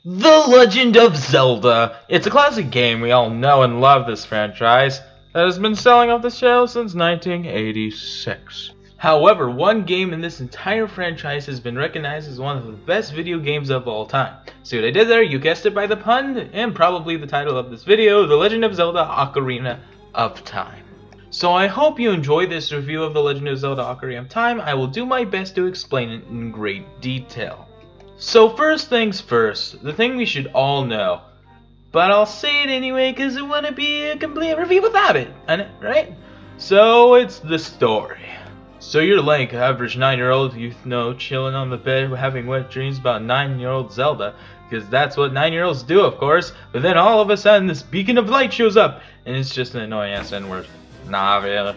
The Legend of Zelda. It's a classic game. We all know and love this franchise that has been selling off the shelves since 1986. However, one game in this entire franchise has been recognized as one of the best video games of all time. See what I did there? You guessed it by the pun and probably the title of this video, The Legend of Zelda Ocarina of Time. So I hope you enjoyed this review of The Legend of Zelda Ocarina of Time. I will do my best to explain it in great detail. So first things first, the thing we should all know, but I'll say it anyway because it wouldn't be a complete review without it, right? So it's the story. So you're Link, average 9-year-old, you know, chilling on the bed having wet dreams about 9-year-old Zelda, because that's what 9-year-olds do, of course, but then all of a sudden this beacon of light shows up, and it's just an annoying ass N-word. Nah, really.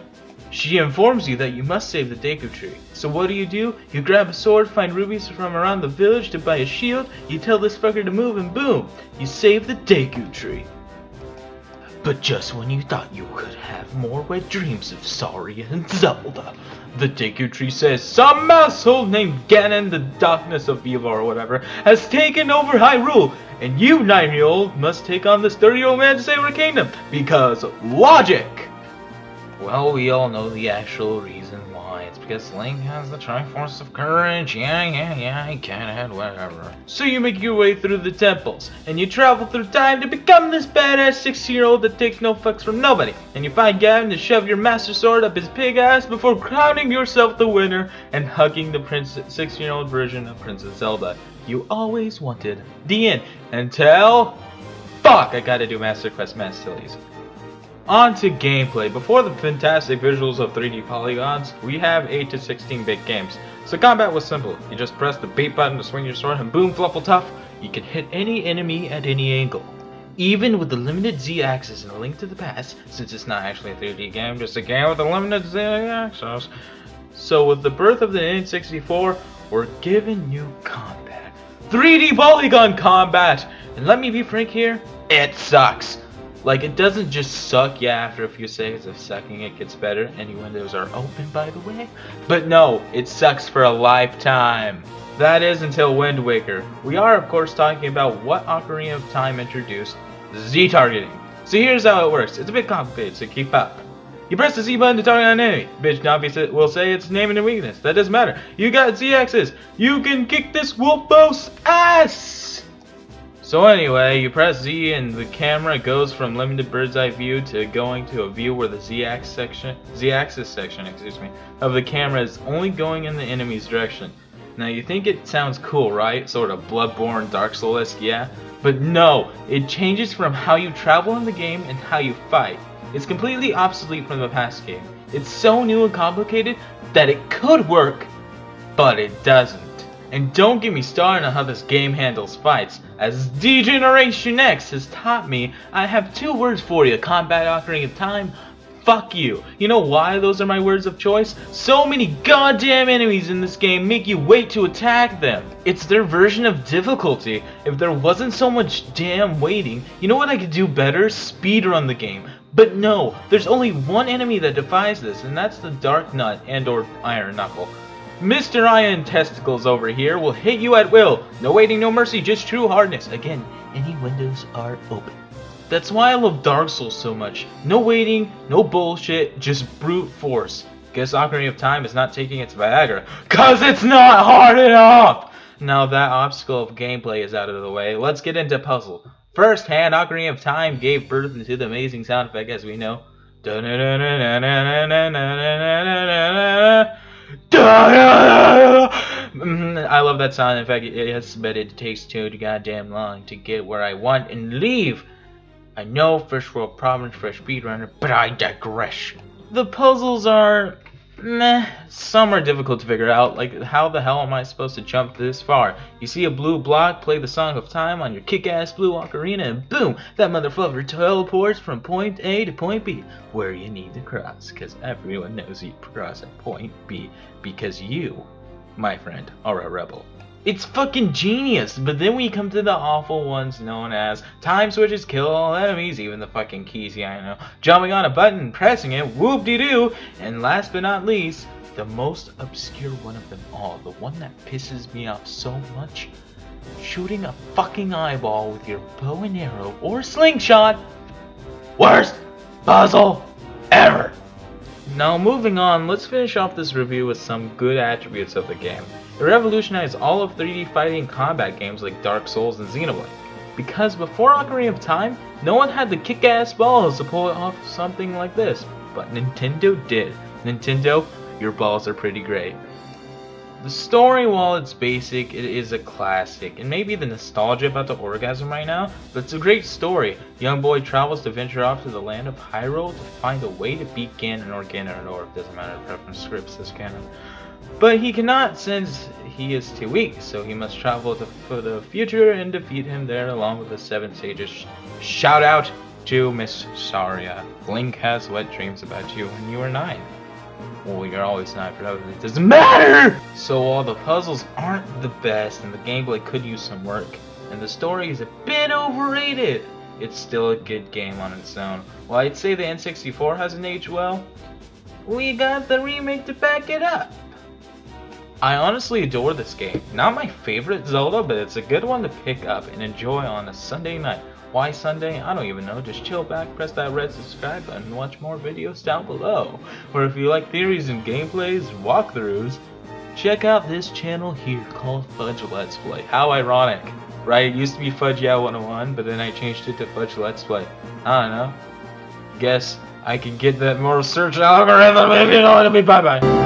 She informs you that you must save the Deku Tree. So what do? You grab a sword, find rubies from around the village to buy a shield, you tell this fucker to move, and boom, you save the Deku Tree. But just when you thought you could have more wet dreams of Saria and Zelda, the Deku Tree says some asshole named Ganon, the darkness of evil or whatever, has taken over Hyrule, and you 9-year-old must take on this 30-year-old man to save our kingdom, because logic! Well, we all know the actual reason why. It's because Link has the Triforce of Courage. Yeah, he can, whatever. So you make your way through the temples, and you travel through time to become this badass 16-year-old that takes no fucks from nobody. And you find Gavin to shove your Master Sword up his pig ass before crowning yourself the winner and hugging the 16-year-old version of Princess Zelda you always wanted. The end. Until... Fuck! I gotta do Master Quest Masterlies. On to gameplay. Before the fantastic visuals of 3D polygons, we have 8 to 16-bit games. So combat was simple. You just press the B button to swing your sword and boom, fluffle tough, you can hit any enemy at any angle. Even with the limited Z-axis in A Link to the Past, since it's not actually a 3D game, just a game with a limited Z-axis. So with the birth of the N64, we're given new combat. 3D polygon combat! And let me be frank here, it sucks. Like, it doesn't just suck, yeah, after a few seconds of sucking it gets better. Any windows are open, by the way. But no, it sucks for a lifetime. That is until Wind Waker. We are, of course, talking about what Ocarina of Time introduced, Z-targeting. So here's how it works. It's a bit complicated, so keep up. You press the Z button to target an enemy. Bitch obviously will say its name and a weakness. That doesn't matter. You got Z-axis. You can kick this wolf boss ass! So anyway, you press Z and the camera goes from limited bird's eye view to going to a view where the Z-axis section, of the camera is only going in the enemy's direction. Now you think it sounds cool, right? Sort of Bloodborne, Dark Souls-esque, yeah? But no, it changes from how you travel in the game and how you fight. It's completely obsolete from the past game. It's so new and complicated that it could work, but it doesn't. And don't get me started on how this game handles fights. As D-Generation X has taught me, I have 2 words for you, Combat Ocarina of Time. Fuck you. You know why those are my words of choice? So many goddamn enemies in this game make you wait to attack them. It's their version of difficulty. If there wasn't so much damn waiting, you know what I could do better? Speedrun the game. But no, there's only one enemy that defies this, and that's the Dark Nut and or Iron Knuckle. Mr. Iron Testicles over here will hit you at will. No waiting, no mercy, just true hardness. Again, any windows are open. That's why I love Dark Souls so much. No waiting, no bullshit, just brute force. Guess Ocarina of Time is not taking its Viagra, 'cause it's not hard enough! Now that obstacle of gameplay is out of the way, let's get into puzzle. First hand, Ocarina of Time gave birth to the amazing sound effect as we know. I love that sound. In fact, yes, but it takes too goddamn long to get where I want and leave. I know, first world problems for a speedrunner, but I digress. The puzzles are meh. Some are difficult to figure out, like how the hell am I supposed to jump this far? You see a blue block, play the Song of Time on your kick-ass blue ocarina, and boom, that motherfucker teleports from point A to point B, where you need to cross, because everyone knows you cross at point B, because you, my friend, are a rebel. It's fucking genius, but then we come to the awful ones known as time switches kill all enemies, even the fucking keys, yeah I know, jumping on a button, pressing it, whoop-de-doo, and last but not least, the most obscure one of them all, the one that pisses me off so much, Shooting a fucking eyeball with your bow and arrow or slingshot. Worst puzzle ever. Now moving on, let's finish off this review with some good attributes of the game. It revolutionized all of 3D fighting and combat games like Dark Souls and Xenoblade. Because before Ocarina of Time, no one had the kick-ass balls to pull off something like this. But Nintendo did. Nintendo, your balls are pretty great. The story, while it's basic, it is a classic. And maybe the nostalgia about the orgasm right now, but it's a great story. Young boy travels to venture off to the land of Hyrule to find a way to beat Ganon or Ganondorf. Doesn't matter, preference scripts is canon. But he cannot since he is too weak, so he must travel for the future and defeat him there along with the 7 sages. Shout out to Miss Saria. Link has wet dreams about you when you were 9. Well, you're always 9 forever, it doesn't matter! So while the puzzles aren't the best and the gameplay could use some work, and the story is a bit overrated, it's still a good game on its own. While I'd say the N64 hasn't aged well, we got the remake to back it up. I honestly adore this game. Not my favorite Zelda, but it's a good one to pick up and enjoy on a Sunday night. Why Sunday? I don't even know. Just chill back, press that red subscribe button, and watch more videos down below. Or if you like theories and gameplays, walkthroughs, check out this channel here called Fudge Let's Play. How ironic, right? It used to be Fudge Yeah 101, but then I changed it to Fudge Let's Play. I don't know. Guess I can get that more search algorithm if you know what I mean. Bye bye.